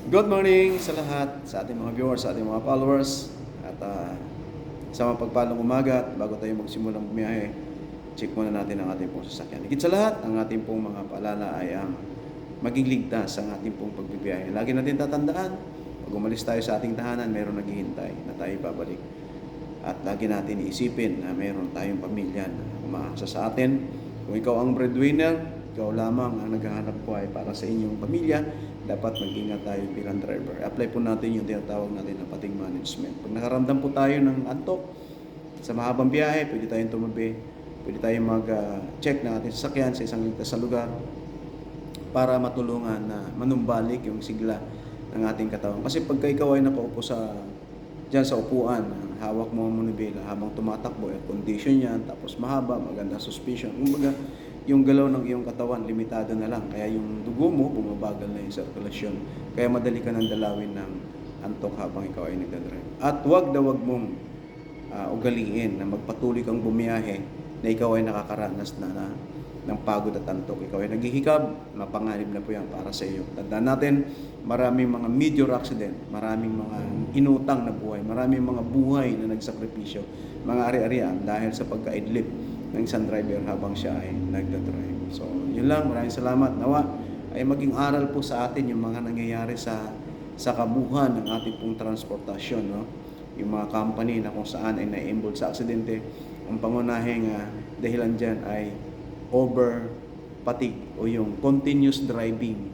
Good morning sa lahat, sa ating mga viewers, sa ating mga followers. At sa mapagpalang umaga, at bago tayo magsimulang bumiyahe, check muna natin ang ating pong sasakyan. Higit sa lahat, ang ating pong mga paalala ay ang maging ligtas ang ating pong pagbibiyahe. Lagi natin tatandaan, pag umalis tayo sa ating tahanan, mayroon naghihintay na tayo babalik. At lagi natin iisipin na mayroon tayong pamilya na umaasa sa atin. Kung ikaw ang breadwinner, ikaw lamang ang naghahanap buhay para sa inyong pamilya, dapat mag-ingat tayo bilang driver. Apply po natin yung tinatawag natin na pating management. Pag nakaramdam po tayo ng antok sa mahabang biyahe, pwede tayong tumabi, pwede tayong mag-check ng ating sasakyan sa isang ligtas sa lugar para matulungan na manumbalik yung sigla ng ating katawan. Kasi pagka ikaw ay nakaupo diyan sa upuan, hawak mo ang manubela habang tumatakbo, at condition yan, tapos mahaba, maganda suspension. Kumbaga, yung galaw ng iyong katawan, limitado na lang. Kaya yung dugo mo, bumabagal na yung sirkulasyon. Kaya madali ka nang dalawin ng antok habang ikaw ay nagdadrive. At wag mong ugaliin na magpatuloy kang bumiyahe na ikaw ay nakakaranas na ng pagod at antok. Ikaw ay naghihikab, mapanganib na po yan para sa iyo. Tandaan natin, maraming mga major accident, maraming mga inutang na buhay, maraming mga buhay na nagsakripisyo, mga ari-arian dahil sa pagka-idlip ng isang driver habang siya ay nagdadrive. So, yun lang. Maraming salamat. Nawa ay maging aral po sa atin yung mga nangyayari sa kabuhan ng ating pong transportasyon. No? Yung mga company na kung saan ay na-involve sa aksidente, ang pangunahing dahilan dyan ay over fatigue o yung continuous driving.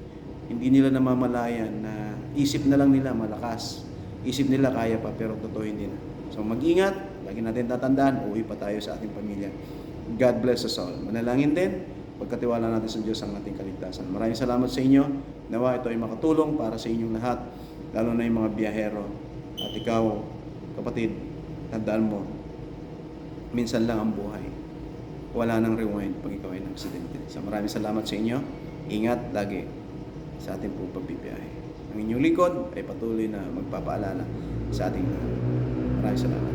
Hindi nila namamalayan na isip na lang nila malakas. Isip nila kaya pa, pero totoo hindi na. So mag-ingat, lagi natin tatandaan, uwi pa tayo sa ating pamilya. God bless us all. Manalangin din, pagkatiwala natin sa Diyos ang ating kaligtasan. Maraming salamat sa inyo. Nawa ito ay makatulong para sa inyong lahat, lalo na yung mga biyahero. At ikaw, kapatid, tandaan mo, minsan lang ang buhay. Wala nang rewind pag ikaw ay nang-aksidente. So maraming salamat sa inyo. Ingat lagi sa ating pong pagbibiyahe. Ang inyong likod ay patuloy na magpapaalala sa ating lahat. Maraming salamat.